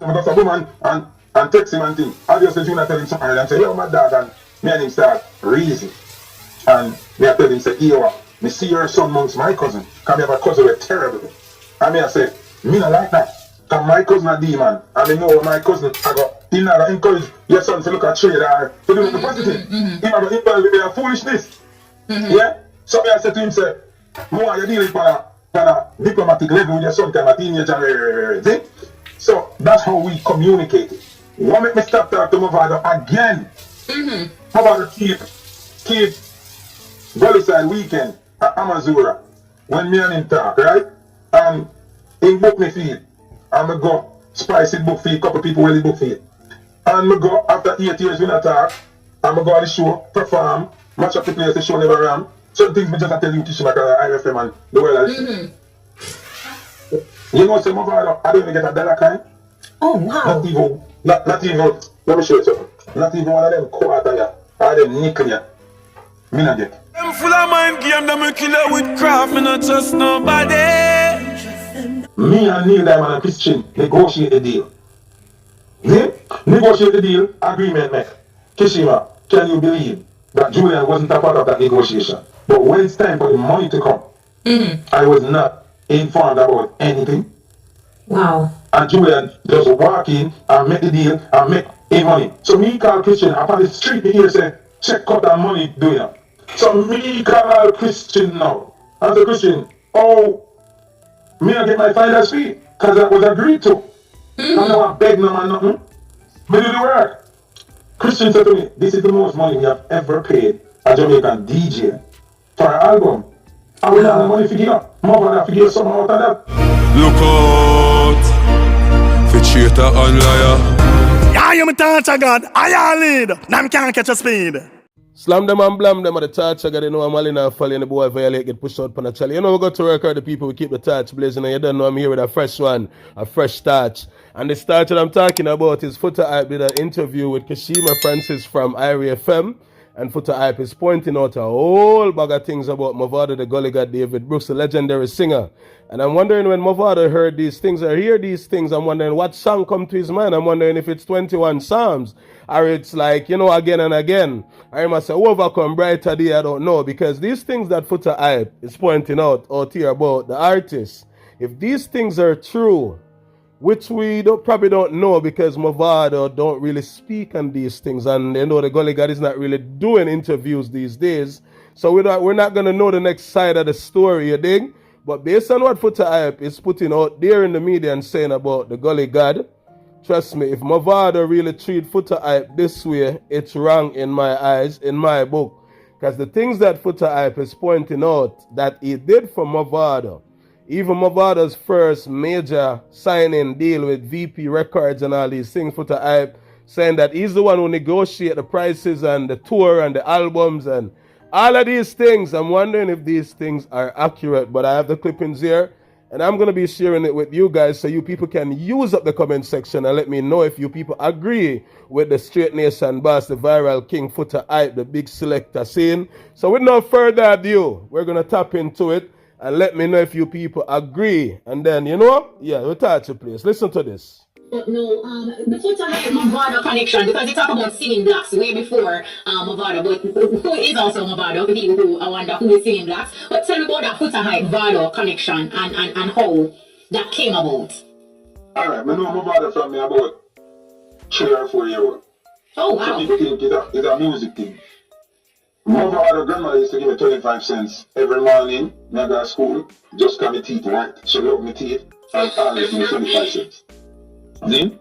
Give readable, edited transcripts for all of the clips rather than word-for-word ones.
Because a woman and text him and thing. Obviously, Junior tell him something and say, yo, my dad, and me and him start reason. And me I tell him, say, yo, me see your son amongst my cousin. Because me have a cousin who terrible. And me I say, me not like that. Because my cousin a demon. And me know my cousin, I go, he not going to encourage your son to look at trade or to do the positive. He not going to encourage me in foolishness. Yeah? So me I say to him, say, more you deal with on a diplomatic level with your son, kind of teenager. See? So that's how we communicate. What make me stop talking to Mavado again? Mavado keep Gully Side weekend at Amazura when me and him talk, right? And he book me feed. And I go spicy book feed, couple people will book feed. And I go after 8 years we not talk, and I go on the show, perform, match up the place, the show never ran. Certain things me just tell you to like IFM and the world of this. You know, some Mavado, I don't even get a dollar kind. Oh, wow. Not even, let me show you something. Not even one of them quarter ya, or them nickel ya. Me not get. I'm full of mind game, them a killer with craft, me not trust nobody. Me and Neil Diamond and Christian negotiate the deal. See? Negotiate the deal, agreement make. Kishima, can you believe that Julian wasn't a part of that negotiation? But when it's time for the money to come, I was not informed about anything. Wow. And Julian just walk in and make the deal and make a money. So me call Christian up on the street here say, check out that money doing. So me call Christian now. And say, Christian, oh, me I get my finder's fee because that was agreed to. I don't want to beg no man nothing. Me do the work. Christian said to me, this is the most money we have ever paid a Jamaican DJ for an album. And we don't have money to give up. More than to give something out of that. Look out, for traitor and liar. I am a torture god, I lead. Now can't catch a speed. Slam them and blam them at the torch. I got to know I'm all now following the boy violate, get pushed out on the challenge. You know, we got to record the people, we keep the torch blazing, and you don't know I'm here with a fresh one, a fresh torch. And the starch that I'm talking about is Foota Hype did an interview with Kashima Francis from Irie FM. And Foota Hype is pointing out a whole bag of things about Mavado, the Gully God David Brooks, the legendary singer. And I'm wondering when Mavado heard these things or hear these things, I'm wondering what song come to his mind. I'm wondering if it's 21 Psalms or it's like, you know, again and again. I must say, overcome brighter day, I don't know. Because these things that Foota Hype is pointing out here about the artists, if these things are true, which we probably don't know because Mavado don't really speak on these things, and you know the Gully God is not really doing interviews these days, so we're not gonna know the next side of the story, you dig? But based on what Foota Hype is putting out there in the media and saying about the Gully God, trust me, if Mavado really treat Foota Hype this way, it's wrong in my eyes, in my book, because the things that Foota Hype is pointing out that he did for Mavado. Even Mavado's first major signing deal with VP Records and all these things, Foota Hype, saying that he's the one who negotiate the prices and the tour and the albums and all of these things. I'm wondering if these things are accurate, but I have the clippings here and I'm going to be sharing it with you guys so you people can use up the comment section and let me know if you people agree with the Straight Nation boss, the viral king Foota Hype, the big selector scene. So with no further ado, we're going to tap into it. And let me know if you people agree. And then, you know, yeah, we'll touch it, please. Listen to this. No, the Foota Hype Mavado connection, because they talk about singing blacks way before Mavado, but who is also Mavado, for people who I wonder who is singing blacks. But tell me about that Foota Hype Mavado connection and how that came about. Alright, I know Mavado from me about 3 or 4 years old. Oh, wow. So people think it's a music thing. Mavado grandma used to give me 25 cents every morning when I go to school, just cut my teeth right. She loved my teeth and always give me 25 cents. See?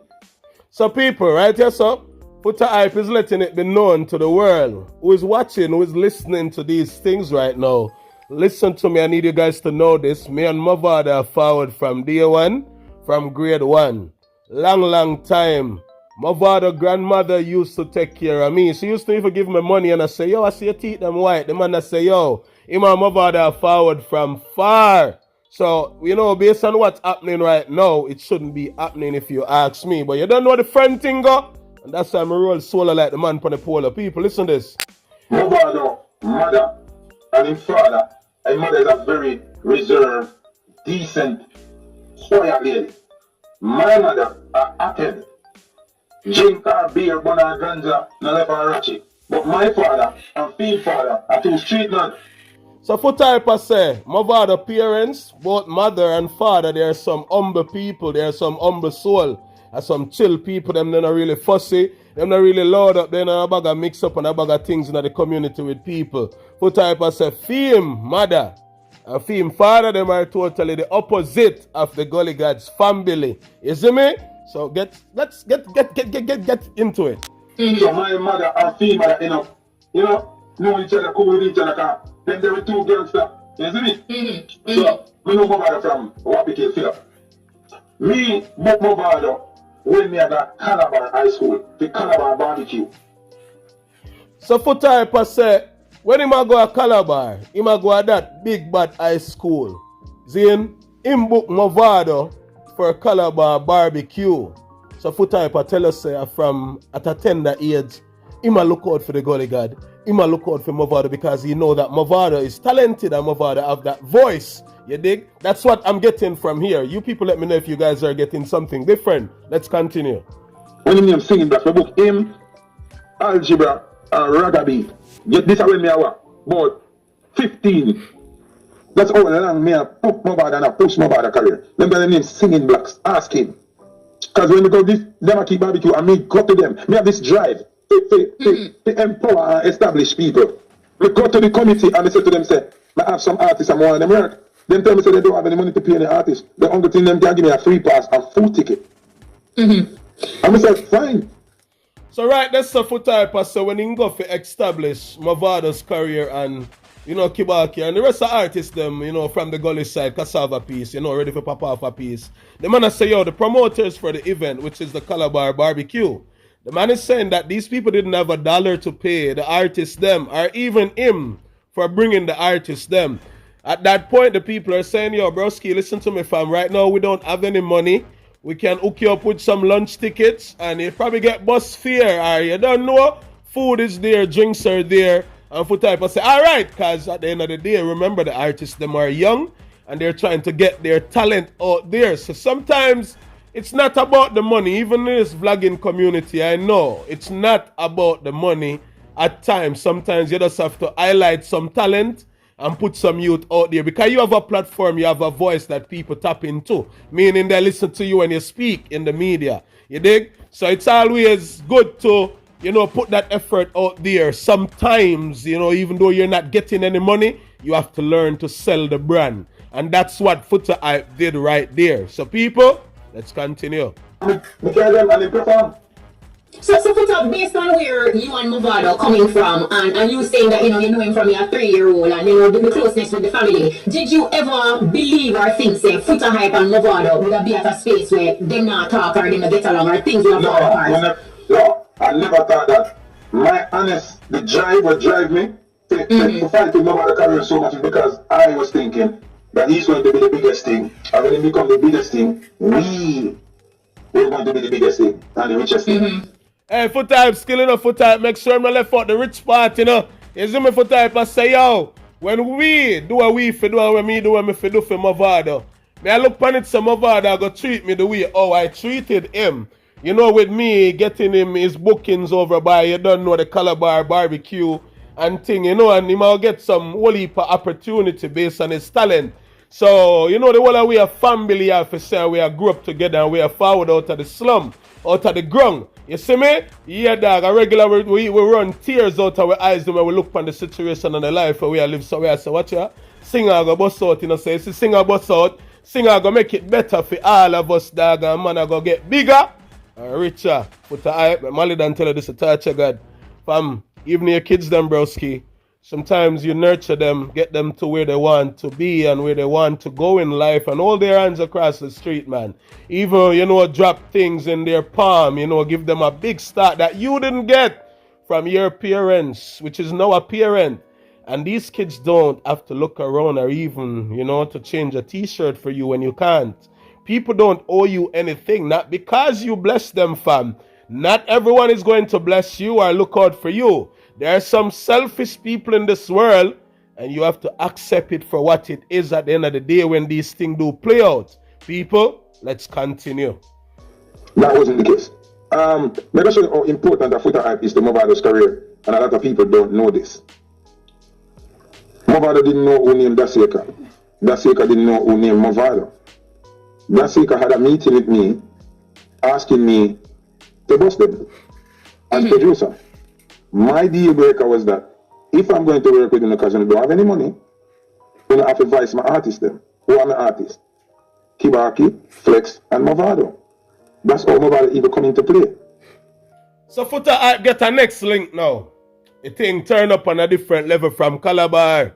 So people, right here, so Foota Hype is letting it be known to the world who is watching, who is listening to these things right now. Listen to me, I need you guys to know this. Me and Mavado are forward from day one, from grade 1. Long time. Mavado grandmother used to take care of me. She used to even give me money and I say, yo, I see your teeth them white. The man I say, yo, him and Mavado are forward from far. So, you know, based on what's happening right now, it shouldn't be happening if you ask me. But you don't know the friend thing go? And that's why I roll solo like the man from the polar people. Listen to this. Mavado, mother, and his father. And mother is a very reserved, decent, quiet lady. My mother acted, drink her beer, bun her ganja, no left her ratchet. But my father and field father are two street man. So for type I say, Mavado parents, both mother and father, there are some humble people, there are some humble soul, and some chill people, them they're not really fussy, them not really loud up, they're not a bag of mix up and a bag of things in the community with people. For type I say, theme mother and theme father, them are totally the opposite of the Gully Gods family. You see me? So let's get into it. So my mother and field mother, know each other, cool with each other, cause then there were two gangsters. You see me? So, we know Mavado from Wapiti Philip. Me, book Mavado, when me at the Calabar High School, the Calabar barbecue. So for type I say, when him a go a Calabar, him a go a that big bad high school. Then him book Mavado for Calabar barbecue. So for type I tell us say from at a tender age, him a look out for the Gully God. Him a look out for Mavado because he know that Mavado is talented and Mavado have that voice. You dig? That's what I'm getting from here. You people let me know if you guys are getting something different. Let's continue. When him name singing black, we book him, algebra, and raggaby. Yet this is when me a what? About 15. That's all along me a put Mavado and a push Mavado career. Remember the name singing blacks. Ask him. Because when we go this, them a keep barbecue and me go to them. Me have this drive to empower and establish people. We go to the committee and we say to them, say, I have some artists and more of them work. Them tell me say they don't have any money to pay any artists. The only thing them can give me a free pass and food ticket. And we say, fine. So right, that's the foot type of so when he go to establish Mavado's career and Kibaki and the rest of the artists them, from the Gully side, Cassava piece, ready for pop off a piece. The man say, the promoters for the event, which is the Calabar barbecue. The man is saying that these people didn't have $1 to pay the artists them, or even him for bringing the artists them. At that point, the people are saying, yo, broski, listen to me, fam. Right now, we don't have any money. We can hook you up with some lunch tickets, and you probably get bus fare, or you don't know, food is there, drinks are there, and for type, I say, all right, because at the end of the day, remember the artists, them are young, and they're trying to get their talent out there. So sometimes it's not about the money. Even in this vlogging community, I know it's not about the money at times. Sometimes you just have to highlight some talent and put some youth out there. Because you have a platform, you have a voice that people tap into. Meaning they listen to you when you speak in the media. You dig? So it's always good to, put that effort out there. Sometimes, even though you're not getting any money, you have to learn to sell the brand. And that's what Foota Hype did right there. So people, let's continue. So Foota, based on where you and Mavado coming from, and you saying that you know him from your 3-year-old, and the closeness with the family, did you ever believe or think, say, Foota Hype and Mavado would be at a space where they not talk or they not get along or things will fall apart? No, I never thought that. My honest, the drive would drive me to fight with Mavado career so much because I was thinking that he's going to be the biggest thing. And when he become the biggest thing, we're going to be the biggest thing and the richest thing. Hey, Foota Hype, skill enough Foota Hype, make sure I'm not left out the rich part, You see me, Foota Hype, I say, yo, when we do what we for do and when me do what me for do for Mavado, me I look upon it, so Mavado go treat me the way how I treated him. With me getting him his bookings over by, the Calabar barbecue and thing, and he might get some whole heap of opportunity based on his talent. So, the whole of we are family, have to say we are grew up together and we are forward out of the slum, out of the ground. You see me? Yeah, dog, a regular, we run tears out of our eyes when we look upon the situation and the life where we live. So we are say, watch ya, singer go bust out, say, see singer bust out, singer go make it better for all of us, dog, and man go get bigger and richer. Foota Hype, Mali don't tell you this, a touch of God. Fam, even your kids, them, broski, sometimes you nurture them, get them to where they want to be and where they want to go in life and hold their hands across the street, man. Even, drop things in their palm, give them a big start that you didn't get from your parents, which is now a parent. And these kids don't have to look around or even, to change a t-shirt for you when you can't. People don't owe you anything, not because you bless them, fam. Not everyone is going to bless you or look out for you. There are some selfish people in this world, and you have to accept it for what it is at the end of the day when these things do play out. People, Let's continue. That wasn't the case. Let me show you how important the Foota hype is to Mavado's career, and a lot of people don't know this. Mavado didn't know who named Daseka. Daseka didn't know who named Mavado. Daseka had a meeting with me, asking me to bust them as producer. My deal breaker was that if I'm going to work with him because I don't have any money, I have to advise my artists them. Who are my artists? Kibaki, Flex, and Mavado. That's how Mavado even come into play. So Foota hype get a next link now. The thing turn up on a different level from Calabar.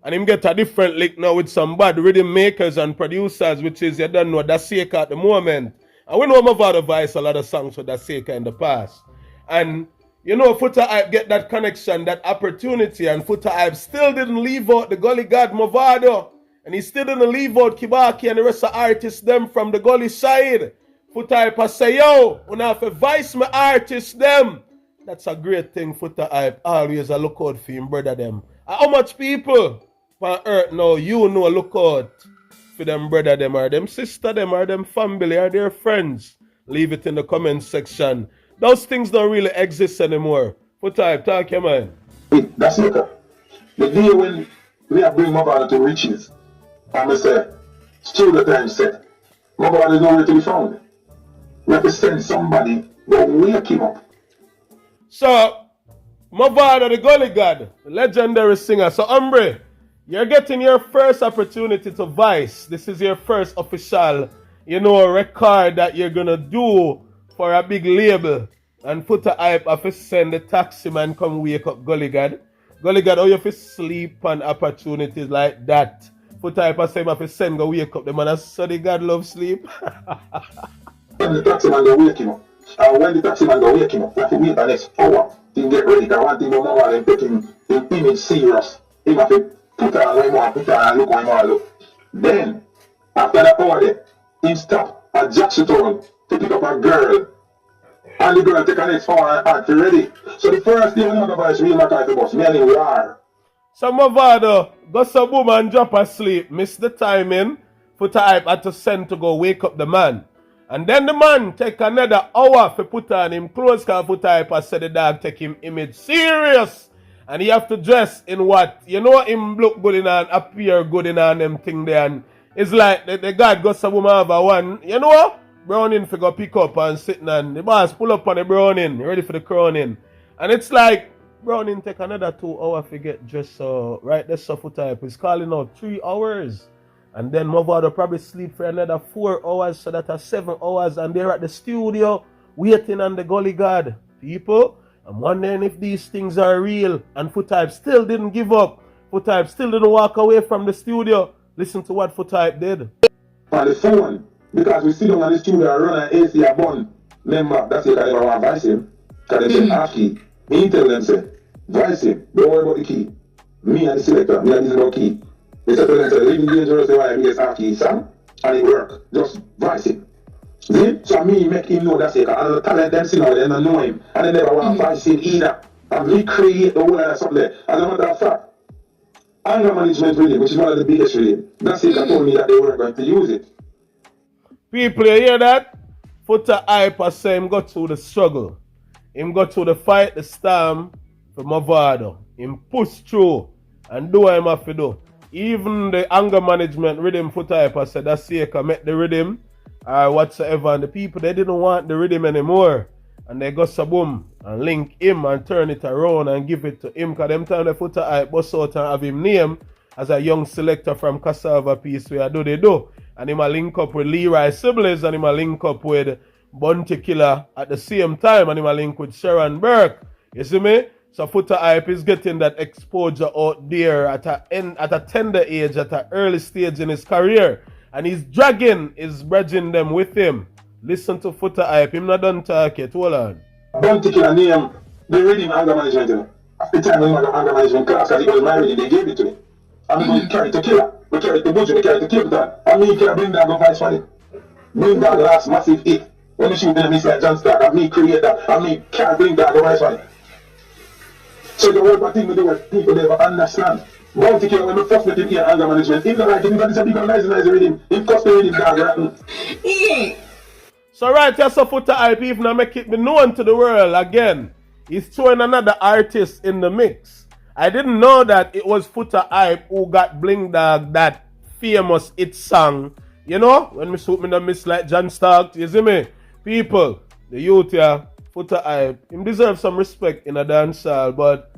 And him get a different link now with some bad rhythm makers and producers, which is, you don't know, Daseka at the moment. And we know Mavado voice a lot of songs for Daseka in the past. And, you know, Foota hype get that connection, that opportunity, and Foota hype still didn't leave out the Gully God Mavado. And he still didn't leave out Kibaki and the rest of artists them from the Gully side. Foota hype say, yo, when I have to voice my artists them. That's a great thing, Foota hype. Always a look out for him, brother them. And how much people on earth now, you know, look out for them brother them, or them sister them, or them family, or their friends? Leave it in the comment section. Those things don't really exist anymore. Foota hype, talk your man. That's it. The day when we are bring Mavado to riches, and I say, still the time set. Mavado is nowhere to be found. We have to send somebody to wake him up. So, Mavado, the Gully God, the legendary singer. So, Hombre, you're getting your first opportunity to voice. This is your first official, you know, record that you're going to do for a big label. And Foota hype have to send the taxi man come wake up Gully God. Gully God, how you have to sleep on opportunities like that? Foota hype have to send go wake up the man. So the God love sleep. When the taxi man go wake him up, and when the taxi man go wake him up, you have to wait the next hour to get ready. Because one thing about Mavado, him taking him image serious. He have to put on what he want, put on and look what he want to look. Then, after that hour there, he stop at Jackson Town to pick up a girl. And the girl take the next hour and act ready. So the first thing I'm going to real matter the bus, me and him war. So Mavado, go some woman drop asleep, miss the timing. Foota hype had to send to go wake up the man. And then the man take another hour to put on him clothes, because Foota hype has said the dog take him image serious. And he have to dress in what? You know him look good in and appear good in and them thing there. And it's like the God got some woman have a one, you know, Browning for go pick up and sitting and the boss pull up on the Browning, ready for the crowning. And it's like, Browning take another 2 hours to get dressed. So right there, so Foota hype is calling out 3 hours. And then Mavado probably sleep for another 4 hours, so that's 7 hours. And they're at the studio waiting on the Gully God. People, I'm wondering if these things are real. And Foota hype still didn't give up. Foota hype still didn't walk away from the studio. Listen to what Foota hype did. On the phone, because we sit down in the studio and run an AC a bun. Remember, that's it, I never want to advise him. Because they say, key. Me tell them, say, advise him, don't worry about the key. Me and the selector, me and this about key. They said to them, say, living dangerous, they want to be a key, son. And it work. Just advise him. See? So me make him know that's it. And the talent them see now, they don't know him. And they never want to advise him either. And recreate the whole of something there. As a matter of fact, anger management rhythm, which is one of the biggest rhythm, that's it that told me that they weren't going to use it. People, you hear that? Foota hype has said him got through the struggle. Him got through the fight, the storm for Mavado. Him push through and do what him have to do. Even the anger management rhythm Foota hype has said that's it, make the rhythm or whatsoever. And the people, they didn't want the rhythm anymore. And they got boom and link him and turn it around and give it to him. Because them time the Foota hype bust out and have him name as a young selector from Cassava Piece where they do. And him a link up with Leroy Siblings, and him a link up with Bounty Killer at the same time, and him a link with Sharon Burke. You see me? So Foota hype is getting that exposure out there at a tender age, at an early stage in his career. And he's dragging his bridging them with him. Listen to Foota hype. Him not done talk yet. Hold on. Bounty Killer name, they read him anger management. You know. At the time when I got anger management class, because he was married, they gave it to me. And we carry to Killer. We carry to Buju, we carry to Captain. And me can bring that go vice for it. Bring that last massive hit. When you shoot them, it's like John Stark. And me create that. And me can't bring that go vice for it. So the whole thing we do what people never understand. Bounty care when we first met him here anger management. Him not like him, but it's a big nice rhythm. Him custom rhythm dog rotten. Yeah. So right here, so Foota hype, even I make it be known to the world again. He's throwing another artist in the mix. I didn't know that it was Foota hype who got Bling Dog that famous hit song. You know, when me shoot me the miss like John Stark, you see me? People, the youth here, Foota hype, him deserve some respect in a dancehall, but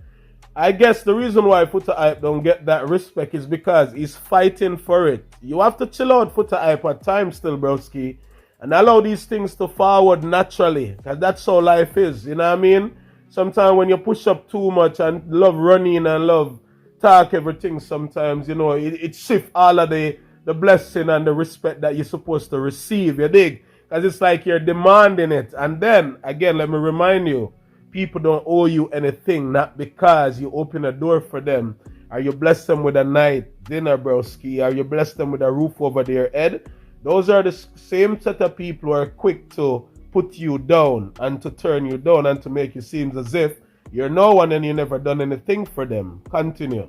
I guess the reason why Foota hype don't get that respect is because he's fighting for it. You have to chill out Foota hype at times still, broski, and allow these things to forward naturally, because that's how life is, you know what I mean? Sometimes when you push up too much and love running and love talk everything, sometimes, you know, it shifts all of the blessing and the respect that you're supposed to receive, you dig? Because it's like you're demanding it. And then, again, let me remind you, people don't owe you anything, not because you open a door for them, or you bless them with a night dinner, broski, or you bless them with a roof over their head. Those are the same set of people who are quick to put you down and to turn you down and to make you seem as if you're no one and you never done anything for them. Continue.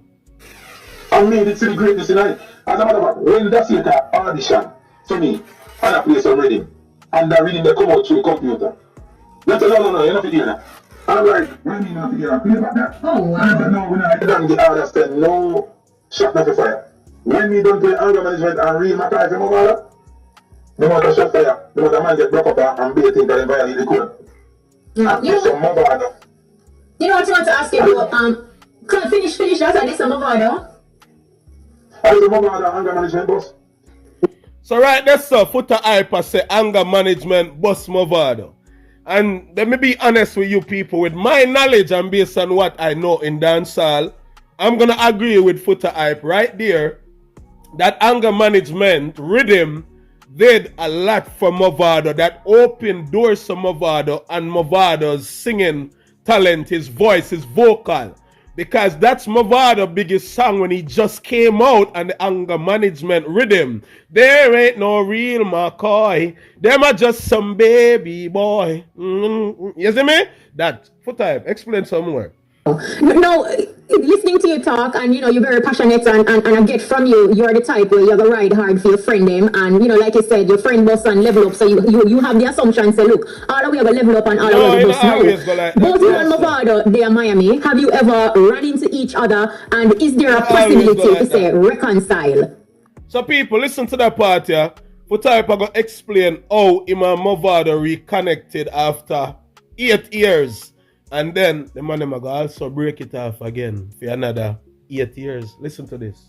I made it to the greatness tonight. As a matter of fact, when that's like an audition to me, and I play some rhythm, and that rhythm they come out through the computer. They say, no, you're not feeling that. I'm like, when you not feeling that, play about that. Oh, wow. I said, no, when I done the understand, no shot not for fire. When me don't play anger management and real my life in my mother, no matter shot fire, no matter man get broke up and be a thing that they violate the code. And You do some Mavado. You know what I want to ask you about? Can finish that and this some Mavado? I was a Mavado anger management boss. So right there, sir, Foota hype say anger management boss Mavado. And let me be honest with you people, with my knowledge and based on what I know in dancehall, I'm gonna agree with Foota hype right there that anger management rhythm did a lot for Mavado, that opened doors to Mavado and Mavado's singing talent, his voice, his vocal. Because that's Mavado's biggest song when he just came out and the anger management rhythm. There ain't no real McCoy. Them are just some baby boy. You see me? That Foota hype. Explain some more. No, listening to you talk and you're very passionate and I get from you're the type where you're gonna ride hard for your friend them and like you said, your friend boss and level up, so you have the assumption say look, all the way over level up and all the way over boss now. Both you and Mavado, they are Miami. Have you ever run into each other and is there a possibility to say reconcile? So people, listen to that part here. Foota hype I gonna explain how him and Mavado reconnected after 8 years. And then the man them go also break it off again for another 8 years. Listen to this.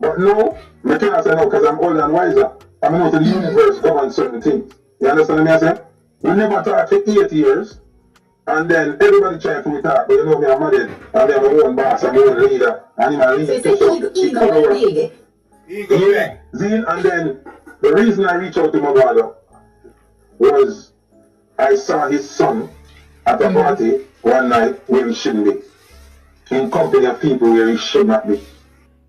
But no, I cannot say no because I'm older and wiser. I mean, the universe governs certain things. You understand what I'm saying? We never talk for 8 years, and then everybody trying to talk, but you know me, I'm married, and I'm my own boss, I'm my own leader, and I'm a leader. So ego big. Yeah, Zine, and then the reason I reached out to my brother was I saw his son at a party one night where he shouldn't be, in company of people where he should not be.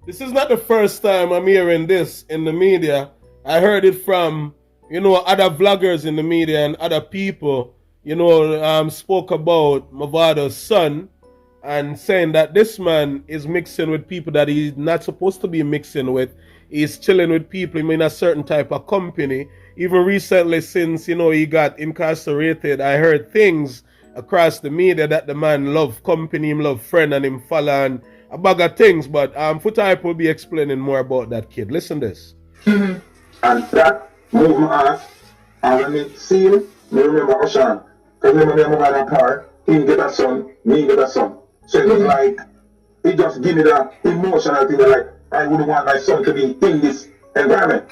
This is not the first time I'm hearing this in the media. I heard it from, other vloggers in the media and other people, spoke about Mavado's son and saying that this man is mixing with people that he's not supposed to be mixing with. He's chilling with people in a certain type of company. Even recently, since, he got incarcerated, I heard things across the media that the man love company, him love friend, and him follow and a bag of things. But Foota hype will be explaining more about that kid. Listen this. And that moved my ass. And when me see him, me remember Oshan. Because remember me and my man car, him get a son, me get a son. So it was like, he just give me that emotional thing that like, I wouldn't want my son to be in this environment.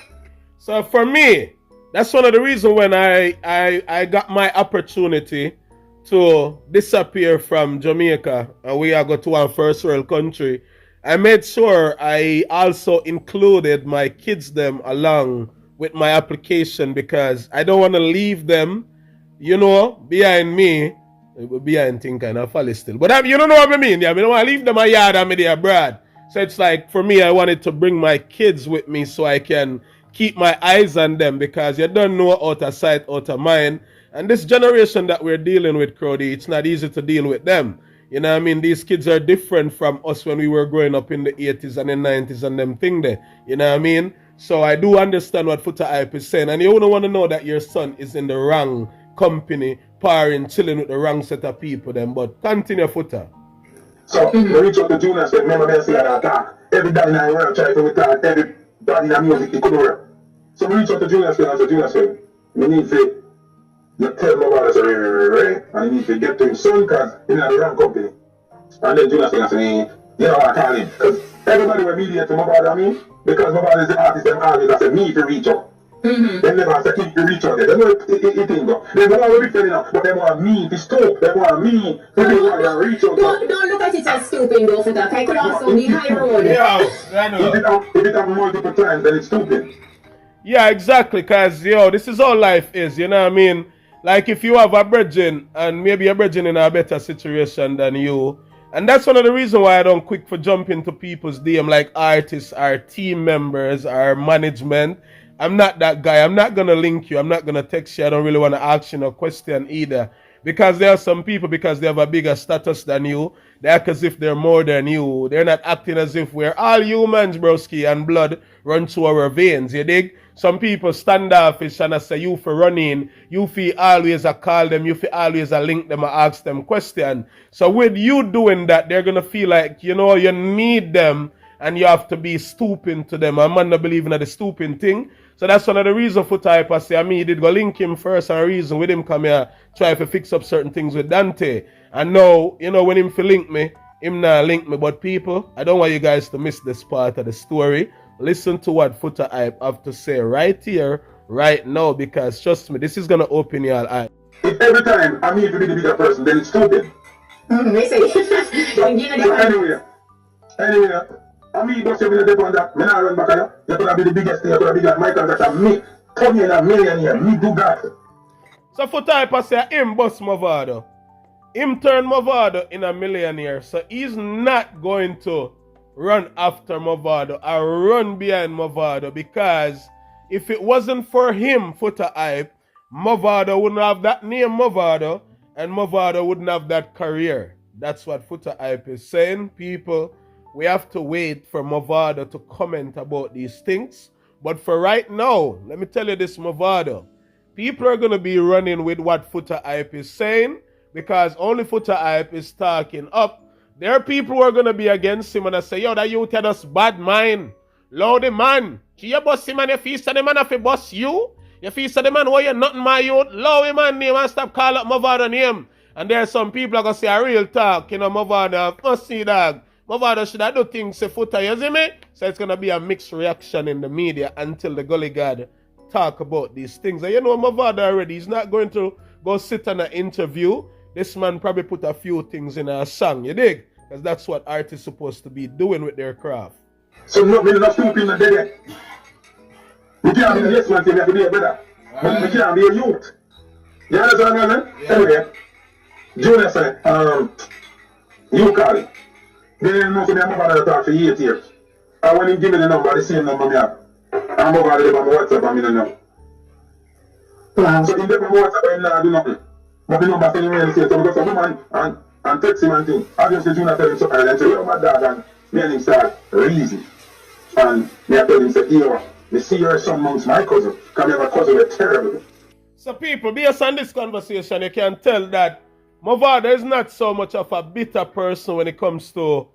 So for me, that's one of the reasons when I got my opportunity to disappear from Jamaica and we are going to one first world country, I made sure I also included my kids them along with my application because I don't want to leave them, behind me. Behind thing kind of folly still. But you don't know what I mean. Yeah, I don't want to leave them a yard and me there abroad. So it's like for me, I wanted to bring my kids with me so I can keep my eyes on them because you don't know out of sight, out of mind. And this generation that we're dealing with, Crowdy, it's not easy to deal with them. You know what I mean? These kids are different from us when we were growing up in the 80s and the 90s and them thing there. You know what I mean? So I do understand what Foota Hype is saying. And you wouldn't want to know that your son is in the wrong company, parring, chilling with the wrong set of people then. But continue, Foota. So we reach out to Junior said, remember me say that attack. Everybody in the world try to attack everybody in the music, it couldn't work. So we reach out to Junior said, and Junior said, we need to you tell Mavado say, right? And you need to get to his son because he's in the wrong company. And then Junior said, you know what I call him? Because everybody will mediate to Mavado, I mean, because Mavado is the artist, them always have me to reach out. They never have to keep to reach out there. They know it ain't go. They don't want to be fair enough, but they want me to stop. They want me to reach out. Don't look at it as stupid though, Foota. I could also be high road. Yeah, I know. If it happens multiple times, then it's stupid. Yeah, exactly, because, this is all life is, you know what I mean? Like, if you have a brethren, and maybe a brethren in a better situation than you, and that's one of the reasons why I don't quick for jump into people's DM, like artists, our team members, our management. I'm not that guy. I'm not going to link you. I'm not going to text you. I don't really want to ask you no question either. Because there are some people, because they have a bigger status than you, they act as if they're more than you. They're not acting as if we're all humans, broski, and blood run through our veins, you dig? Some people standoffish and I say, you for running, you feel always a call them, you feel always a link them, I ask them question. So with you doing that, they're going to feel like, you need them and you have to be stooping to them. I'm not believing in the stooping thing. So that's one of the reasons for type I say, he did go link him first and a reason with him come here, try to fix up certain things with Dante. And now, when him link me, him not link me. But people, I don't want you guys to miss this part of the story. Listen to what Foota Hype have to say right here, right now, because trust me, this is going to open your eyes. If every time I need to be the bigger person, then it's stupid. They say, so anyway, I mean, just you depend on that. Me not run back here. You're going to be the biggest thing. You're going to be like Michael Jackson. Me, come in a millionaire. Me do that. So Foota Hype say, him bust Mavado. Him turn Mavado in a millionaire. So he's not going to run after Mavado or run behind Mavado, because if it wasn't for him, Foota Hype, Mavado wouldn't have that name Mavado, and Mavado wouldn't have that career. That's what Foota Hype is saying. People, we have to wait for Mavado to comment about these things. But for right now, let me tell you this, Mavado. People are going to be running with what Foota Hype is saying, because only Foota Hype is talking up. There are people who are going to be against him and I say, yo, that youth had us bad mind. Lordy man. You boss him and you feel so the man if he boss you. You feel so the man why you're nothing my youth. Lordy man name and stop calling up Mavado name. And there are some people are going to say a real talk. Mavado must see dog. Mavado should have do things say Foota, you see me? So it's going to be a mixed reaction in the media until the gully god talk about these things. And Mavado already, he's not going to go sit on an interview. This man probably put a few things in a song, you dig? Because that's what artists supposed to be doing with their craft. So we're not stupid in the day. We can't be a yes man, we have to be a brother. We can't be a youth. You understand what I'm saying? Yeah. Anyway, Junior said, you call it. They didn't know for me, I'm about to talk for 8 years. And when he give me the number, the same number me have. I'm about to live on my WhatsApp and me don't know. Wow. So he never WhatsApp and not do nothing. But the number telling me and say, so because a woman and text him and thing, obviously Junior tell him something and say, yo, my dad, and me and him start reason. And me I tell him, say, yo, me see your son amongst my cousin, because me have a cousin with terrible. So people, based on this conversation, you can tell that Mavado is not so much of a bitter person when it comes to,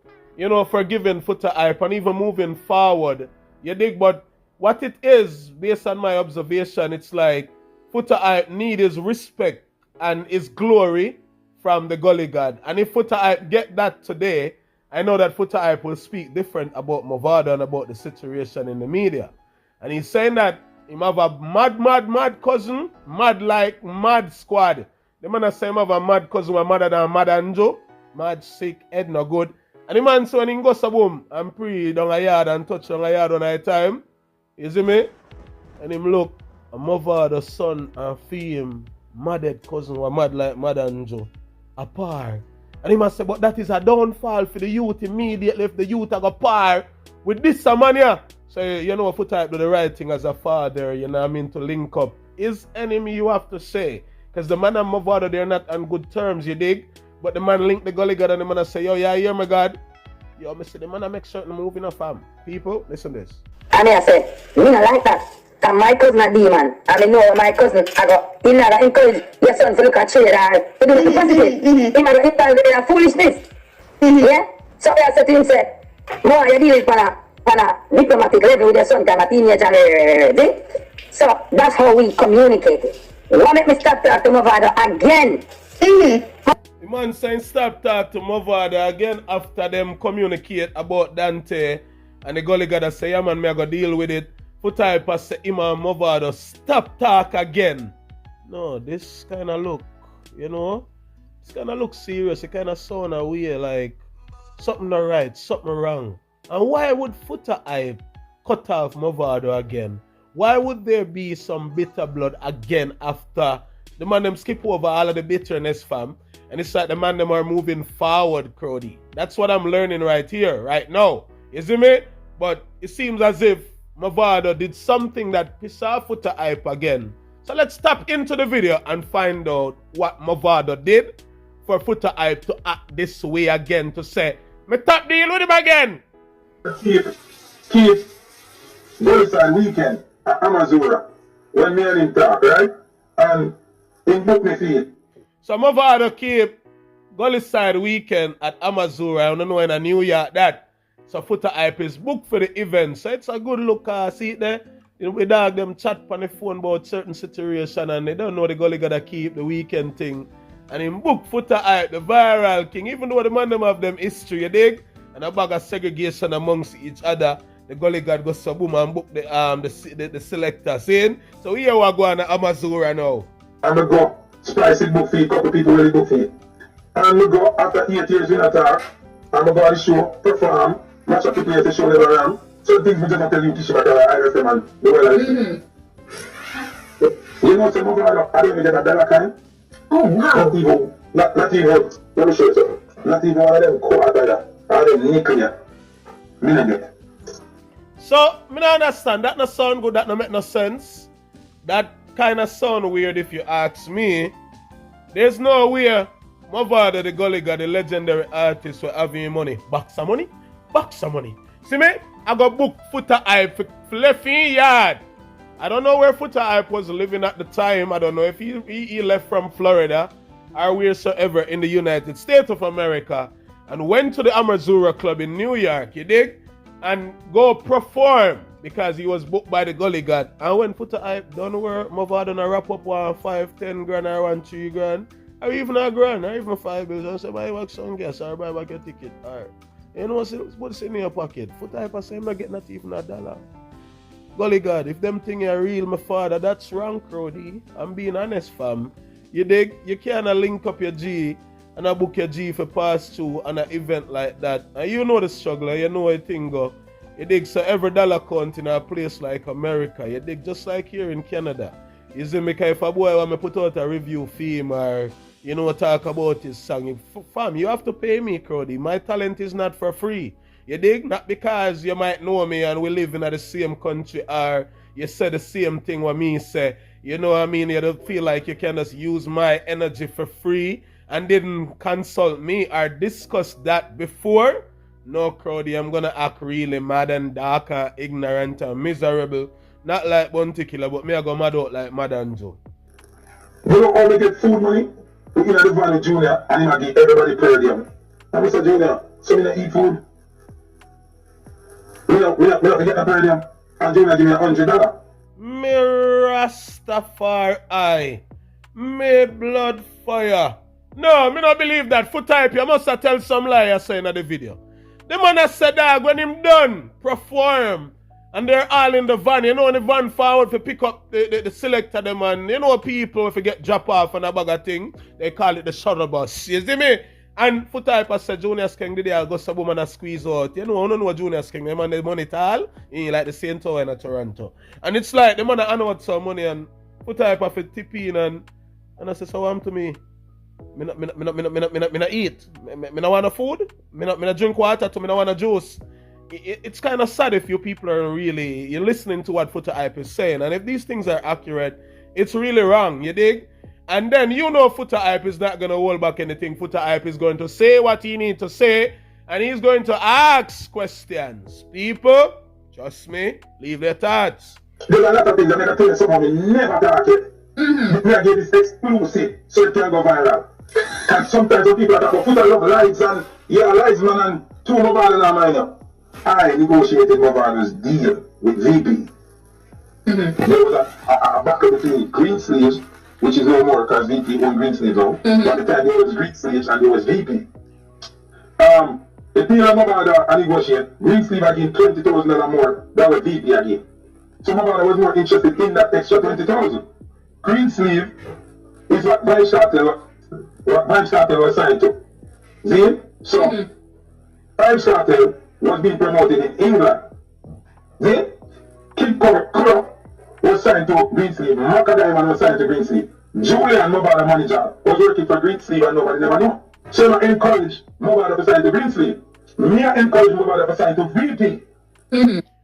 forgiving Foota Hype and even moving forward. You dig? But what it is, based on my observation, it's like Foota Hype need his respect and his glory from the gully god. And if Foota Hype get that today, I know that Foota Hype will speak different about Mavado and about the situation in the media. And he's saying that he have a mad cousin, mad squad. The man say him have a mad cousin who madder than Mad Anjo, mad sick, head no good. And the man say when he goes a boom and pray down a yard and touch down a yard on a time, you see me? And him look, a Mavado son and feel him mad cousin who mad like Mad Anjo apart. And he must say, but that is a downfall for the youth immediately if the youth are go par with this man here. So Foota Hype do the right thing as a father, to link up his enemy, you have to say. Because the man and Mavado, they're not on good terms, you dig? But the man link the gully god and the man say, yo, yeah, hear me God. Yo, me say the man make certain move in a fam. People, listen this. And I say, me not like that. Cause my cousin a demon. I mean, know my cousin, I go, he not encourage your son to look at trade or to do the positive. He might go indulge in a foolishness. Yeah? So I said to him, say, boy, you deal with on a diplomatic level with your son, cause I'm a teenager and everything. So that's how we communicate. Why make me stop talk to Mavado again? The man saying stop talk to Mavado again after them communicate about Dante and the gully god say, yeah man, me I go deal with it. Foota hype say him and Mavado stop talk again. No, this kind of look, you know, it's kind of look serious. It kind of sound a way like something not right, something wrong. And why would Foota hype cut off Mavado again? Why would there be some bitter blood again after the man them skip over all of the bitterness, fam? And it's like the man them are moving forward, Crowdy. That's what I'm learning right here, right now. You see me? But it seems as if Mavado did something that pissed off Foota hype again. So let's tap into the video and find out what Mavado did for Foota hype to act this way again, to say, me top deal with him again. Keep Goldside weekend at Amazura when me and him talk, right? And he book me feed. So Mavado keep Goldside weekend at Amazura. I don't know in New York that. So Foota hype is booked for the event. So it's a good look. See it there? You know, we dog them chat on the phone about certain situation and they don't know the gully gotta keep the weekend thing. And him book Foota hype, the viral king, even though the man them have them history, you dig? And a bag of segregation amongst each other. The gully god goes so boom and book the selector. Saying, so here we go on the Amazura now. And we go spicy book feed, couple people really book feed. And we go after 8 years in attack, and we go on the show, perform, match up the place, the show never ran. So things we just tell you to about IFM and the way like You know some of them I don't even get a dollar kind. Oh wow. Not even, let me show you something. Not even one of them quarter, all them nickel here. Me not get. So, me not understand. That no sound good, that no make no sense. That kind of sound weird if you ask me. There's no way Mavado the gully god, the legendary artist, will have him money. Box of money? Box of money. See me? I got book Foota hype for left in yard. I don't know where Foota hype was living at the time. I don't know if he left from Florida or wheresoever in the United States of America and went to the Amazura Club in New York, you dig? And go perform because he was booked by the gully god. And when Foota hype done where Mavado na wrap up 1, 5, 10 grand or 1, 3 grand, or even a grand, or even 5 bills, and say buy back some gas or buy back your ticket. Or, you know what's in your pocket? Foota hype say I'm not getting not even a dollar. Gully god, if them thing are real, my father, that's wrong, Crowdy. I'm being honest, fam. You dig? You can't link up your G and I book your G for pass through on an event like that. And you know the struggle, you know a thing go. You dig? So every dollar count in a place like America. You dig? Just like here in Canada. You see me? If a boy want me put out a review film or you know talk about his song, fam, you have to pay me, Crowdy. My talent is not for free. You dig? Not because you might know me and we live in the same country or you say the same thing what me say. You know what I mean? You don't feel like you can just use my energy for free and didn't consult me or discuss that before. No, Crowdy, I'm gonna act really mad and dark and ignorant and miserable. Not like Bounty Killer, but me I go mad out like Mad and Joe. You know how we get food money? We in the van with Junior and him give everybody per diem. And Mr. Junior, so we not eat food. We not get a per diem. And Junior give me $100. Me Rastafari. Me blood fire. No, me not believe that. Foota hype, you must have tell some lie I say in the video. The man has said that when him done, perform, and they're all in the van. You know, in the van forward to pick up the selector them and you know people if you get drop off and a bag of thing, they call it the shuttle bus. You see me? And Foota hype said Junior Skeng did I go some woman and squeeze out. You know, I don't know what Junior Skeng, the man the money at all. He like the same tower in Toronto. And it's like the man I know what some money and Foota hype have to tip in and I say, so what to me? Me not eat. Me not want no food. Me not drink water. Me not want no juice. It's kind of sad if you people are really you're listening to what Foota hype is saying, and if these things are accurate, it's really wrong. You dig? And then you know Foota Hype is not going to hold back anything. Foota Hype is going to say what he needs to say. And he's going to ask questions. People, trust me, leave their thoughts. There's a lot of things I'm going to tell you somehow we never talk it. Me I give this exclusive so it can go viral. And sometimes when people are talking about Foota love lights and lights man and two Mavado and mine. I negotiated Mavado's deal with VP. There was a battle between Green Sleeves, which is no more because VP owned Green Sleeves now. But at the time there was Green Sleeves and there was VP. The deal of Mavado I negotiate, Green Sleeve again $20,000 more than what VP again. So Mavado was more interested in that extra $20,000. Green Sleeve is what Vibes Cartel was signed to. See? So Vibes Cartel was being promoted in England. See? Kid Kuro was signed to Green Sleeve. Maka Diamond was signed to Green Sleeve. Julian, Mavado manager, was working for Green Sleeve and nobody never knew. So I encourage Mavado to sign to Green Sleeve. Me I encourage Mavado to sign to VP.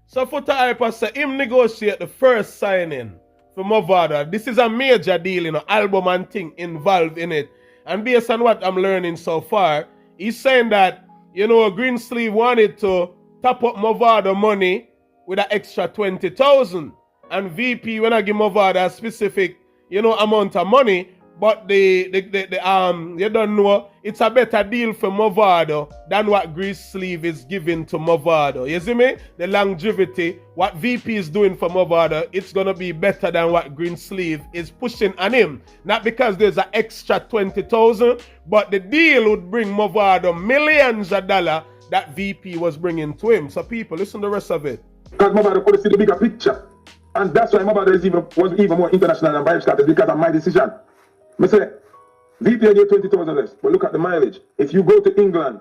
So Foota Hype say him negotiate the first signing for Mavado. This is a major deal, you know, album and thing involved in it. And based on what I'm learning so far, he's saying that, you know, Green Sleeve wanted to top up Mavado money with an extra 20,000. And VP when I give Mavado a specific, you know, amount of money, but you don't know, it's a better deal for Mavado than what Green Sleeve is giving to Mavado. You see me? The longevity, what VP is doing for Mavado, it's gonna be better than what Green Sleeve is pushing on him. Not because there's an extra 20,000, but the deal would bring Mavado millions of dollars that VP was bringing to him. So people, listen to the rest of it. Because Mavado could see the bigger picture. And that's why Mavado was even more international than Vibes Cartel because of my decision. I say, VP get 20,000 less, but look at the mileage. If you go to England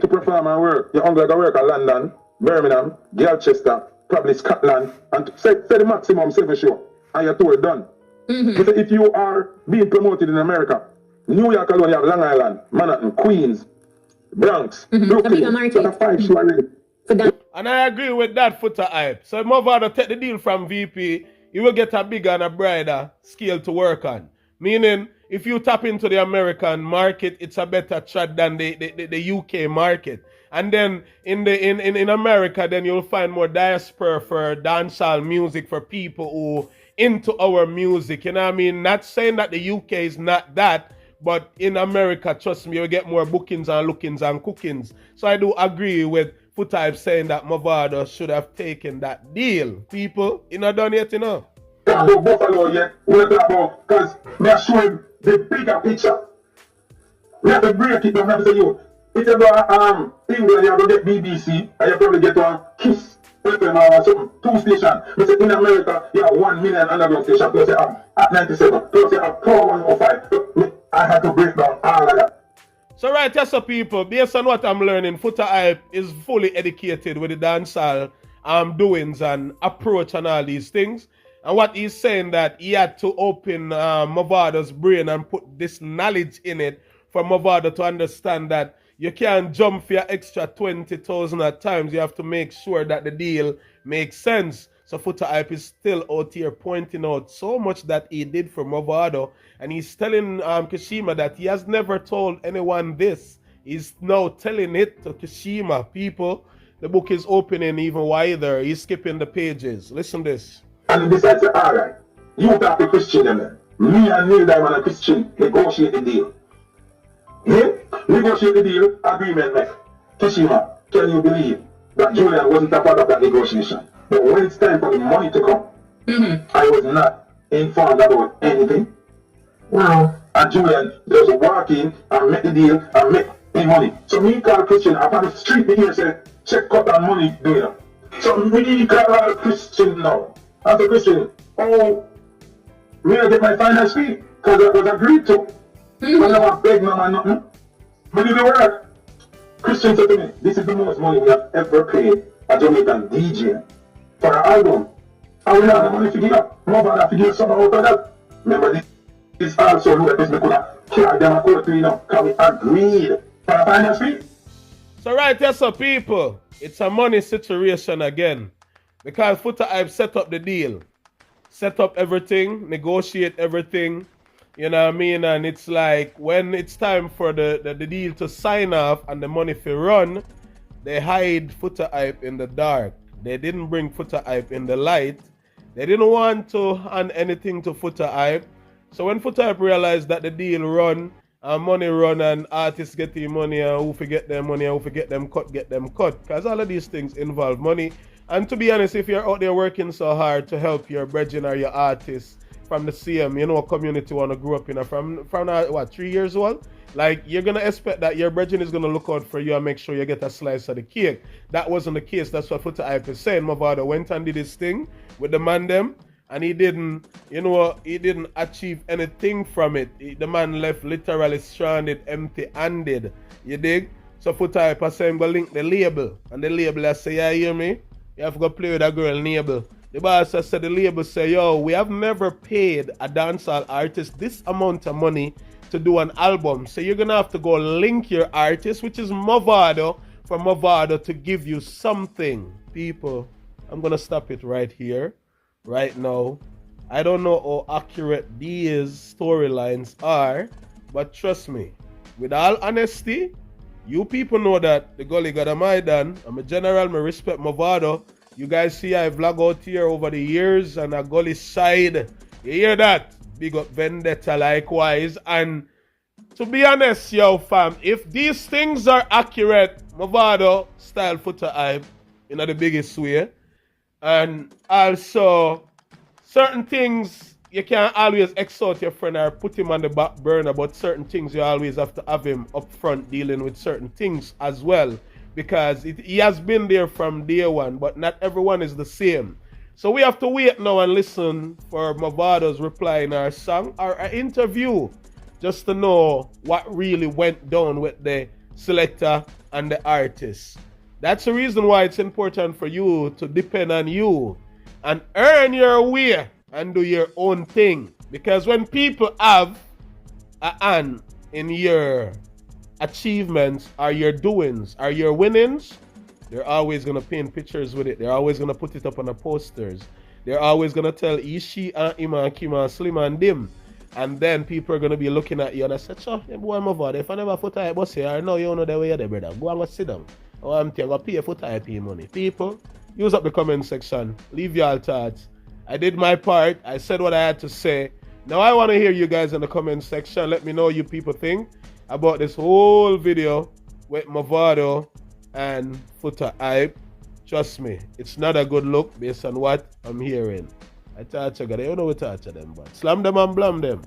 to perform and work, you're only going to work at London, Birmingham, Galchester, probably Scotland, and say the maximum 7 shows, and your tour done. But if you are being promoted in America, New York alone, you have Long Island, Manhattan, Queens, Bronx, Brooklyn, that's a 5 show already. And I agree with that, Foota Hype. So if Mavado take the deal from VP, he will get a bigger and a brighter scale to work on. Meaning, if you tap into the American market, it's a better shot than the UK market. And then in America, then you'll find more diaspora for dancehall music for people who into our music. You know what I mean? Not saying that the UK is not that, but in America, trust me, you'll get more bookings and lookings and cookings. So I do agree with Foota Hype saying that Mavado should have taken that deal. People, you not done yet, you know? About Buffalo yet, we're talking about, because they're showing the bigger picture. We have to break it down. We have to say, yo, if you go England, you have to get BBC, and you probably get one Kiss FM or something, 2 stations. We say in America, you have 1 million underground stations, plus you have at 97, plus you have Power 105. I had to break down all of that. So right here, so people, based on what I'm learning, Foota Hype is fully educated with the dancehall doings and approach and all these things. And what he's saying that he had to open Mavado's brain and put this knowledge in it for Mavado to understand that you can't jump for your extra 20,000 at times. You have to make sure that the deal makes sense. So Foota Hype is still out here pointing out so much that he did for Mavado. And he's telling Kashima that he has never told anyone this. He's now telling it to Kashima. People, the book is opening even wider. He's skipping the pages. Listen to this. And he decides, all right, you talk to Christian, then. Me and Neil Diamond and Christian negotiate the deal. Yeah? Negotiate the deal, agreement made. Kashima, can you believe that Julian wasn't a part of that negotiation? But when it's time for the money to come, I was not informed about anything. Wow. And Julian just walk in and make the deal and make the money. So me call Christian up on the street, me here say, check cut that money doing it. So me call Christian now. As a Christian, oh, me I get my finance fee because that was agreed to. I never beg no man nothing. But do the work. Christian said to me, this is the most money we have ever paid a Jamaican DJ for an album. And we have the money to give up. Nobody have to give something out of that. Remember, this also knew that this we could have carried them a court to, you know, because we agreed for a finance fee. So right here, so people, it's a money situation again. Because Foota Hype set up the deal. Set up everything, negotiate everything. You know what I mean? And it's like when it's time for the deal to sign off and the money to run, they hide Foota hype in the dark. They didn't bring Foota hype in the light. They didn't want to hand anything to Foota hype. So when Foota hype realized that the deal run and money run and artists get the money and who forget their money and who forget them cut, get them cut. Because all of these things involve money. And to be honest, if you're out there working so hard to help your brethren or your artists from the same, community want to grow up in, from 3 years old, like you're gonna expect that your brethren is gonna look out for you and make sure you get a slice of the cake. That wasn't the case. That's what Foota hype is saying. Mavado went and did his thing with the man them, and he didn't achieve anything from it. The man left literally stranded, empty-handed. You dig? So Foota hype is saying go link the label, and the label I say, yeah, you hear me? You have to go play with a girl label. The boss said the label say, yo, we have never paid a dancehall artist this amount of money to do an album. So you're gonna have to go link your artist, which is Mavado, for Mavado to give you something. People, I'm gonna stop it right here, right now. I don't know how accurate these storylines are, but trust me, with all honesty, you people know that the gully got a Maidan. I'm a general, I respect Mavado. You guys see I vlog out here over the years and a gully side. You hear that? Big up Vendetta likewise. And to be honest, yo fam, if these things are accurate, Mavado style Foota hype in the biggest way. And also, certain things you can't always exhort your friend or put him on the back burner, but certain things you always have to have him up front dealing with certain things as well. Because he has been there from day one, but not everyone is the same. So we have to wait now and listen for Mavado's reply in our song or our interview just to know what really went down with the selector and the artist. That's the reason why it's important for you to depend on you and earn your way and do your own thing. Because when people have a hand in your achievements or your doings or your winnings, they're always going to paint pictures with it. They're always going to put it up on the posters. They're always going to tell Ishi and Ima and Kima and Slim and Dim. And then people are going to be looking at you and I say, "Sure, boy, Mavado, if I never Foota hype boss here, I know you know the way you're there, brother. Go and go sit down. Oh, I'm telling you, pay Foota hype money." People, use up the comment section. Leave your thoughts. I did my part. I said what I had to say. Now I want to hear you guys in the comment section. Let me know what you people think about this whole video with Mavado and Foota hype. Trust me, it's not a good look based on what I'm hearing. I touch you, you know we touch them, but slam them and blam them.